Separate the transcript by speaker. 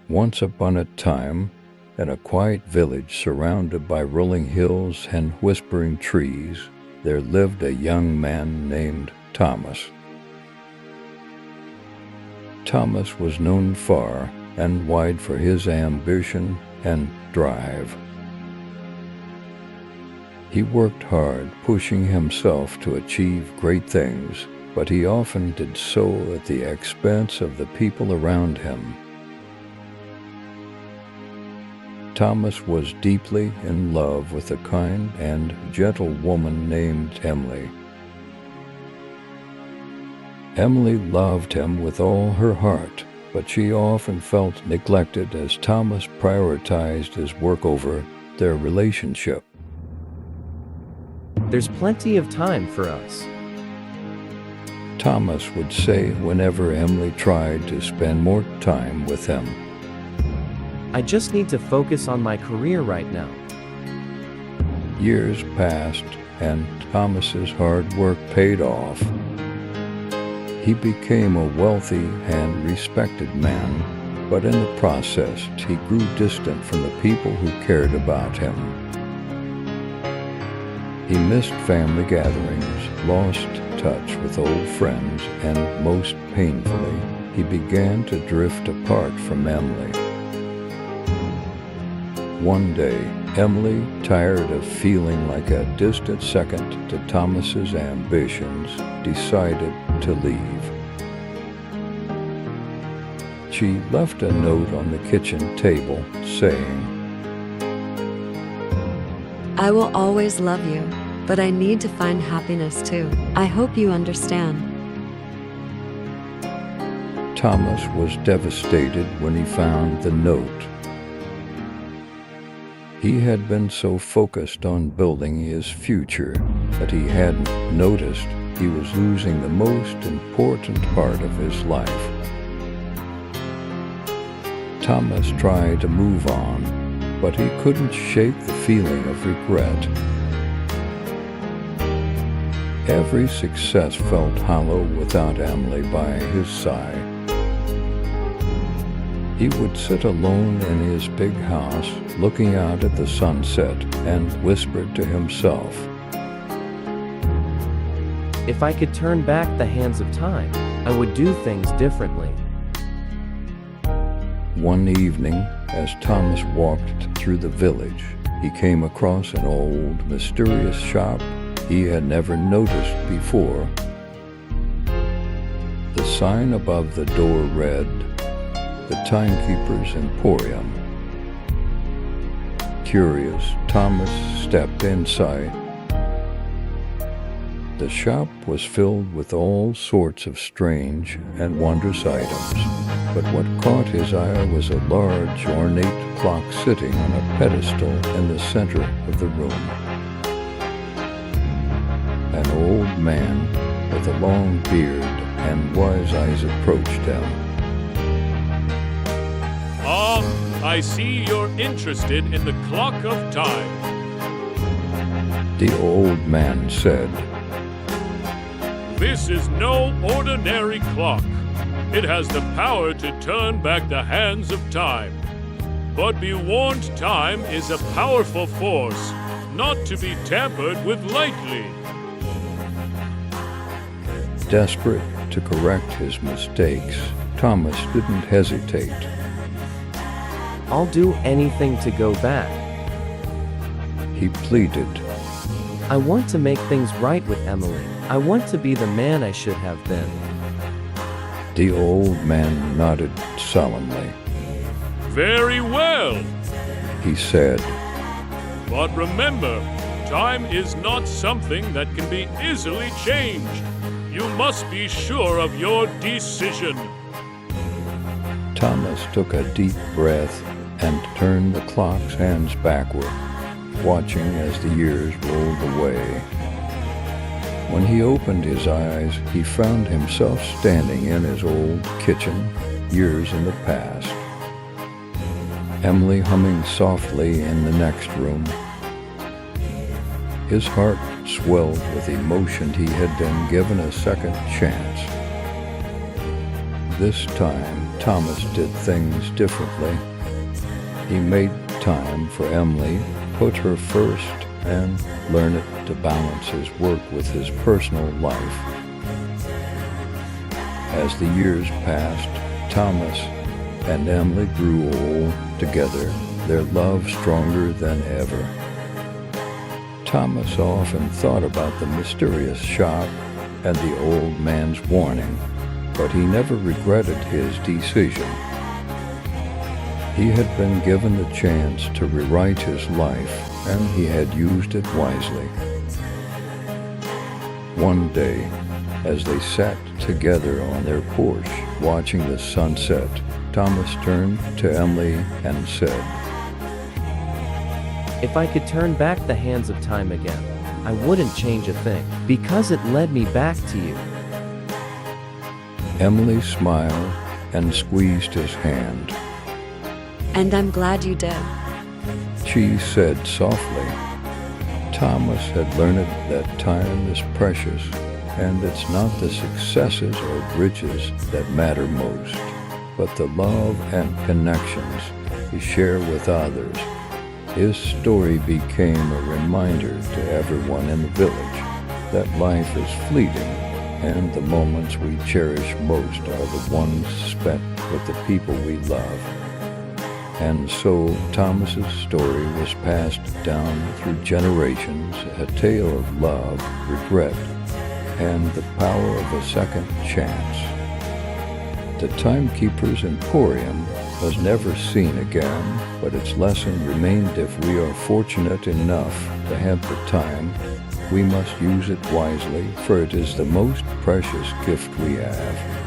Speaker 1: Once upon a time, in a quiet village surrounded by rolling hills and whispering trees, there lived a young man named Thomas. Thomas was known far and wide for his ambition and drive. He worked hard, pushing himself to achieve great things, but he often did so at the expense of the people around him. Thomas was deeply in love with a kind and gentle woman named Emily. Emily loved him with all her heart, but she often felt neglected as Thomas prioritized his work over their relationship.
Speaker 2: There's plenty of time for us.
Speaker 1: Thomas would say whenever Emily tried to spend more time with him.
Speaker 2: I just need to focus on my career right now.
Speaker 1: Years passed, and Thomas's hard work paid off. He became a wealthy and respected man, but in the process, he grew distant from the people who cared about him. He missed family gatherings, lost touch with old friends, and most painfully, he began to drift apart from Emily. One day, Emily, tired of feeling like a distant second to Thomas's ambitions, decided to leave. She left a note on the kitchen table saying,
Speaker 3: "I will always love you, but I need to find happiness too. I hope you understand."
Speaker 1: Thomas was devastated when he found the note. He had been so focused on building his future that he hadn't noticed he was losing the most important part of his life. Thomas tried to move on, but he couldn't shake the feeling of regret. Every success felt hollow without Emily by his side. He would sit alone in his big house, looking out at the sunset, and whispered to himself,
Speaker 2: If I could turn back the hands of time, I would do things differently.
Speaker 1: One evening, as Thomas walked through the village, he came across an old, mysterious shop he had never noticed before. The sign above the door read, "The Timekeeper's Emporium." Curious, Thomas stepped inside. The shop was filled with all sorts of strange and wondrous items, but what caught his eye was a large, ornate clock sitting on a pedestal in the center of the room. An old man with a long beard and wise eyes approached him.
Speaker 4: Ah, I see you're interested in the clock of time.
Speaker 1: The old man said,
Speaker 4: This is no ordinary clock. It has the power to turn back the hands of time. But be warned, time is a powerful force, not to be tampered with lightly.
Speaker 1: Desperate to correct his mistakes, Thomas didn't hesitate.
Speaker 2: I'll do anything to go back.
Speaker 1: He pleaded.
Speaker 2: I want to make things right with Emily. I want to be the man I should have been.
Speaker 1: The old man nodded solemnly.
Speaker 4: Very well,
Speaker 1: He said,
Speaker 4: but remember, time is not something that can be easily changed. You must be sure of your decision.
Speaker 1: Thomas took a deep breath and turned the clock's hands backward, watching as the years rolled away. When he opened his eyes, he found himself standing in his old kitchen, years in the past. Emily humming softly in the next room. His heart swelled with emotion. He had been given a second chance. This time, Thomas did things differently. He made time for Emily, put her first, and learned to balance his work with his personal life. As the years passed, Thomas and Emily grew old together, their love stronger than ever. Thomas often thought about the mysterious shop and the old man's warning, but he never regretted his decision. He had been given the chance to rewrite his life, and he had used it wisely. One day, as they sat together on their porch watching the sunset, Thomas turned to Emily and said,
Speaker 2: If I could turn back the hands of time again, I wouldn't change a thing, because it led me back to you.
Speaker 1: Emily smiled and squeezed his hand.
Speaker 3: And I'm glad you did.
Speaker 1: She said softly. Thomas had learned that time is precious, and it's not the successes or riches that matter most, but the love and connections we share with others. His story became a reminder to everyone in the village that life is fleeting, and the moments we cherish most are the ones spent with the people we love. And so Thomas's story was passed down through generations, a tale of love, regret, and the power of a second chance. The Timekeeper's Emporium was never seen again, but its lesson remained: if we are fortunate enough to have the time, we must use it wisely, for it is the most precious gift we have.